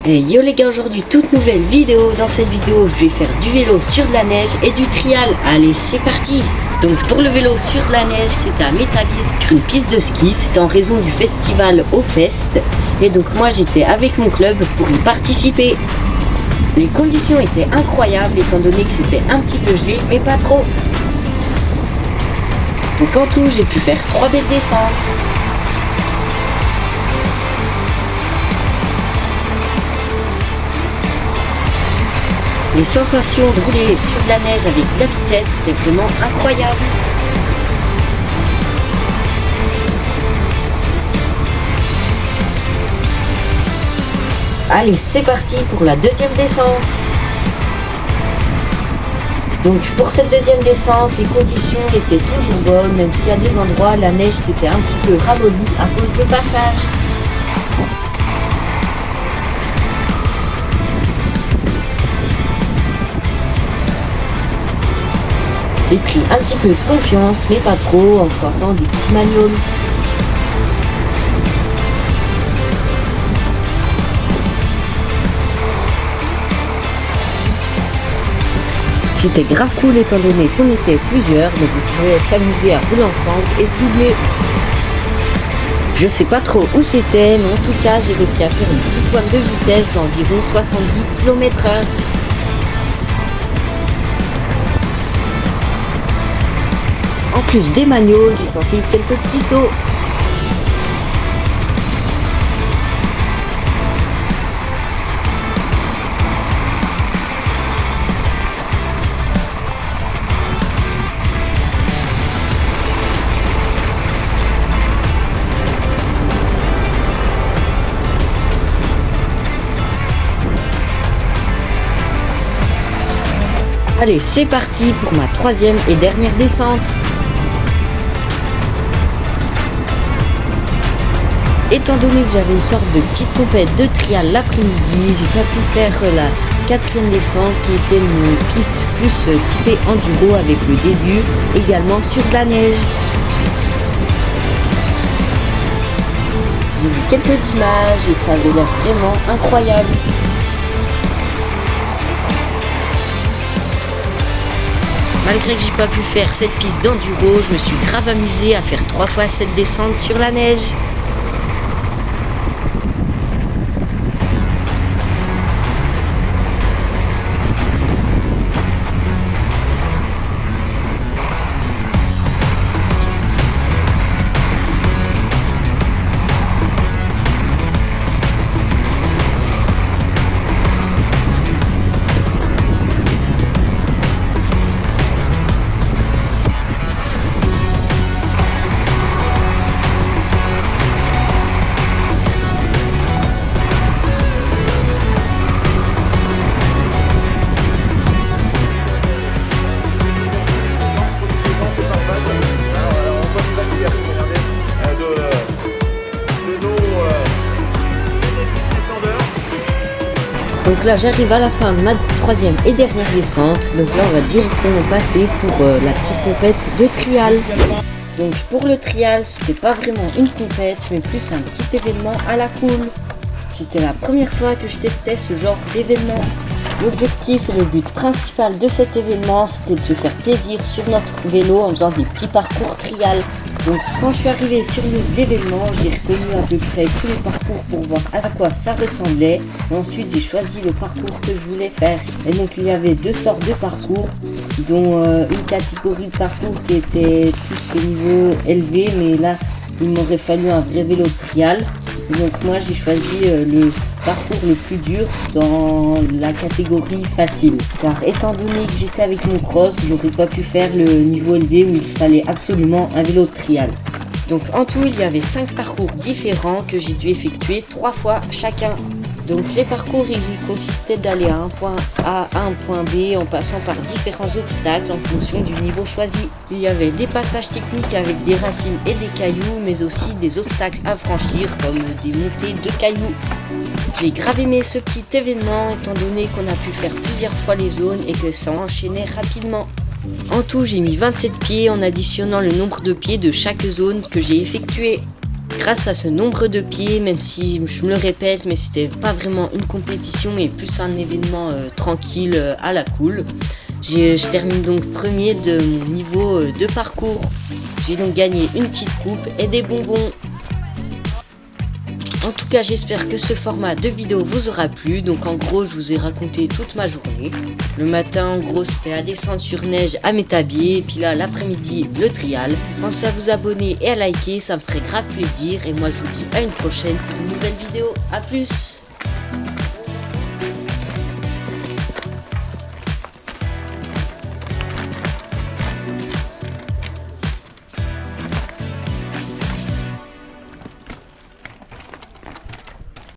Et yo les gars, aujourd'hui toute nouvelle vidéo. Dans cette vidéo je vais faire du vélo sur de la neige et du trial. Allez, c'est parti. Donc pour le vélo sur de la neige, c'était à Métabier sur une piste de ski. C'était en raison du festival Au Fest. Et donc moi j'étais avec mon club pour y participer. Les conditions étaient incroyables étant donné que c'était un petit peu gelé mais pas trop. Donc en tout j'ai pu faire 3 belles descentes. Les sensations de rouler sur de la neige avec de la vitesse, c'était vraiment incroyable. Allez, c'est parti pour la deuxième descente. Donc pour cette deuxième descente, les conditions étaient toujours bonnes, même si à des endroits la neige s'était un petit peu ramollie à cause des passages. J'ai pris un petit peu de confiance, mais pas trop, en tentant des petits magnols. C'était grave cool étant donné qu'on était plusieurs, donc on pouvait s'amuser à rouler ensemble et se doubler. Je sais pas trop où c'était, mais en tout cas j'ai réussi à faire une petite pointe de vitesse d'environ 70 km/h. En plus des magnols, j'ai tenté quelques petits sauts. Allez, c'est parti pour ma troisième et dernière descente. Étant donné que j'avais une sorte de petite compète de trial l'après-midi, j'ai pas pu faire la quatrième descente qui était une piste plus typée enduro avec le début également sur de la neige. J'ai vu quelques images et ça avait l'air vraiment incroyable. Malgré que j'ai pas pu faire cette piste d'enduro, je me suis grave amusé à faire 3 fois cette descente sur la neige. Donc là j'arrive à la fin de ma troisième et dernière descente. Donc là on va directement passer pour la petite compète de trial. Donc pour le trial c'était pas vraiment une compète mais plus un petit événement à la cool. C'était la première fois que je testais ce genre d'événement. L'objectif et le but principal de cet événement c'était de se faire plaisir sur notre vélo en faisant des petits parcours trial. Donc quand je suis arrivé sur l'événement, j'ai reconnu à peu près tous les parcours pour voir à quoi ça ressemblait. Et ensuite j'ai choisi le parcours que je voulais faire. Et donc il y avait 2 sortes de parcours, dont une catégorie de parcours qui était plus le niveau élevé, mais là il m'aurait fallu un vrai vélo trial. Et donc moi j'ai choisi le parcours le plus dur dans la catégorie facile. Car étant donné que j'étais avec mon cross, j'aurais pas pu faire le niveau élevé où il fallait absolument un vélo trial. Donc en tout il y avait 5 parcours différents que j'ai dû effectuer 3 fois chacun. Donc les parcours ils consistaient d'aller à un point A à un point B en passant par différents obstacles en fonction du niveau choisi. Il y avait des passages techniques avec des racines et des cailloux, mais aussi des obstacles à franchir comme des montées de cailloux. J'ai grave aimé ce petit événement étant donné qu'on a pu faire plusieurs fois les zones et que ça enchaînait rapidement. En tout j'ai mis 27 pieds en additionnant le nombre de pieds de chaque zone que j'ai effectué. Grâce à ce nombre de pieds, même si je me le répète, mais c'était pas vraiment une compétition, mais plus un événement tranquille à la cool. Je termine donc premier de mon niveau de parcours. J'ai donc gagné une petite coupe et des bonbons. En tout cas, j'espère que ce format de vidéo vous aura plu. Donc en gros, je vous ai raconté toute ma journée. Le matin, en gros, c'était la descente sur neige à Métabier. Et puis là, l'après-midi, le trial. Pensez à vous abonner et à liker, ça me ferait grave plaisir. Et moi, je vous dis à une prochaine pour une nouvelle vidéo. A plus!